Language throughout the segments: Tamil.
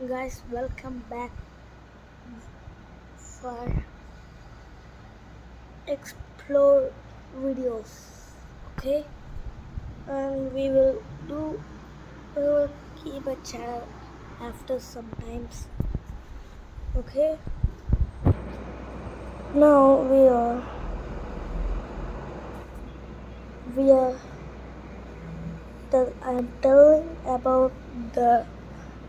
Guys, welcome back for explore videos. Okay, and we will keep a channel after some times. Okay, now we are I'm telling about the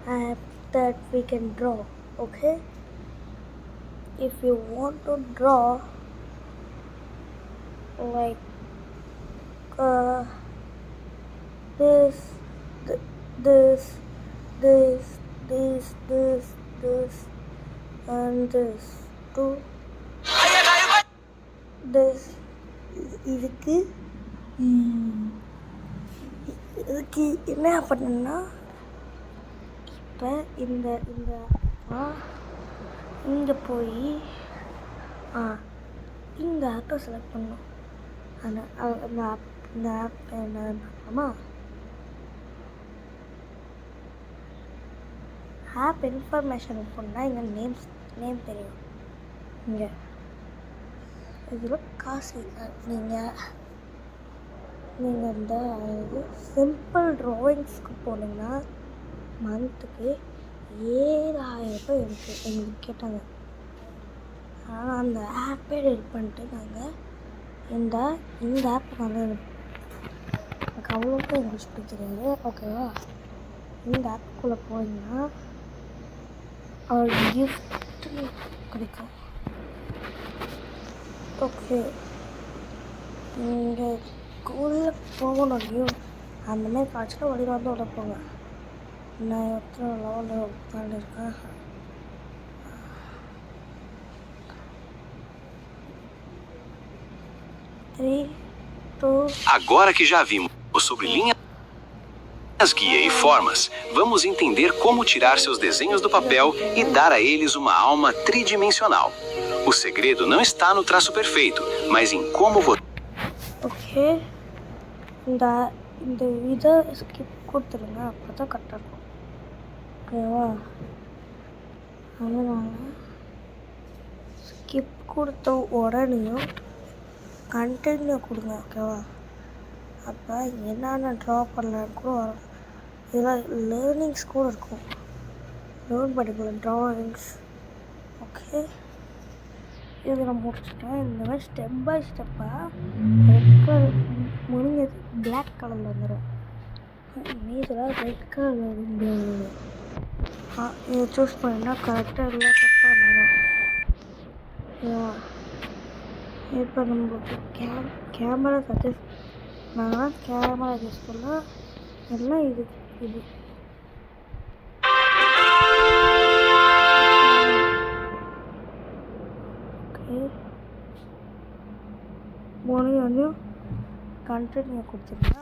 app that we can draw. Okay, if you want to draw like uh this th- this this this and this to this இதுக்கு இதுக்கு என்ன பண்ணணும்னா இப்போ இந்த இந்த இங்கே போய் இந்த ஆப்பை செலக்ட் பண்ணணும். அந்த ஆப் என்ன பார்க்கலாமா? ஆப் இன்ஃபர்மேஷன் போனால் இங்கே நேம் தெரியும். இங்கே இதில் காசு நீங்கள் இந்த சிம்பிள் ட்ராயிங்ஸ்க்கு போனீங்கன்னா மந்த்துக்கு 7,000 ரூபாய் எங்களுக்கு கேட்டாங்க. ஆனால் அந்த ஆப்பே டெலிட் பண்ணிட்டு நாங்கள் இந்த ஆப் வந்து எனக்கு அவ்வளோக்கும் இங்கிலீஷ் பிடிக்கிறது. ஓகேவா, இந்த ஆப்புக்குள்ளே போனீங்கன்னா அவர் கிஃப்ட் கிடைக்கும். ஓகே, நீங்கள் ஸ்கூலில் போகணும் அந்த மாதிரி காய்ச்சல வழியில் வந்து உழைப்போங்க. நான் எத்தனை லெவலில் உட்காந்துருக்கேன். Agora que já vimos sobre linhas guia e formas, vamos entender como tirar seus desenhos do papel e dar a eles uma alma tridimensional. O segredo não está no traço perfeito, mas em como você... okay, இந்த இதை ஸ்கிப் கொடுத்துருங்க, அப்போ தான் கரெக்டாக இருக்கும். ஓகேவா, அதனால் ஸ்கிப் கொடுத்த உடனேயும் கண்டினியூ கொடுங்க. ஓகேவா, அப்போ என்னென்ன ட்ரா பண்ணலான்னு கூட வரும். இதெல்லாம் லேர்னிங்ஸ் கூட இருக்கும், லேர்ன் பண்ணிக்கலாம் ட்ராயிங்ஸ். ஓகே, இது நான் முடிச்சுட்டேன். இந்த மாதிரி ஸ்டெப் பை ஸ்டெப்பாக ரெட் கலர் முடிஞ்சது பிளாக் கலரில் வந்துடும். மீதெல்லாம் ரெட் கலரில் முடியாது. இதை சூஸ் பண்ணினா கரெக்டாக எல்லா ஸ்டெப்பாக வரும். இப்போ நம்மளுக்கு கேமரா சஜஸ்ட் நான் கேமரா யூஸ் பண்ணால் எல்லாம் இது வந்து கண்டினியூ கொடுத்துருந்தா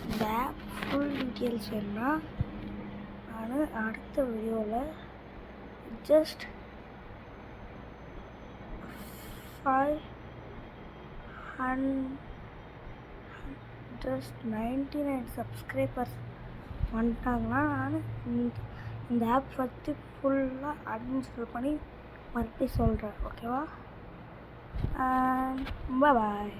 இந்த ஆப் ஃபுல் டீட்டெயில்ஸ் வேணும்னா நான் அடுத்த வீடியோவில் ஜஸ்ட் 99 சப்ஸ்கிரைபர்ஸ் வந்துட்டாங்கன்னா நான் இந்த ஆப் பற்றி ஃபுல்லாக அட்மின்ஸ்டால் பண்ணி மறுபடியும் சொல்கிறேன். ஓகேவா, பாய்.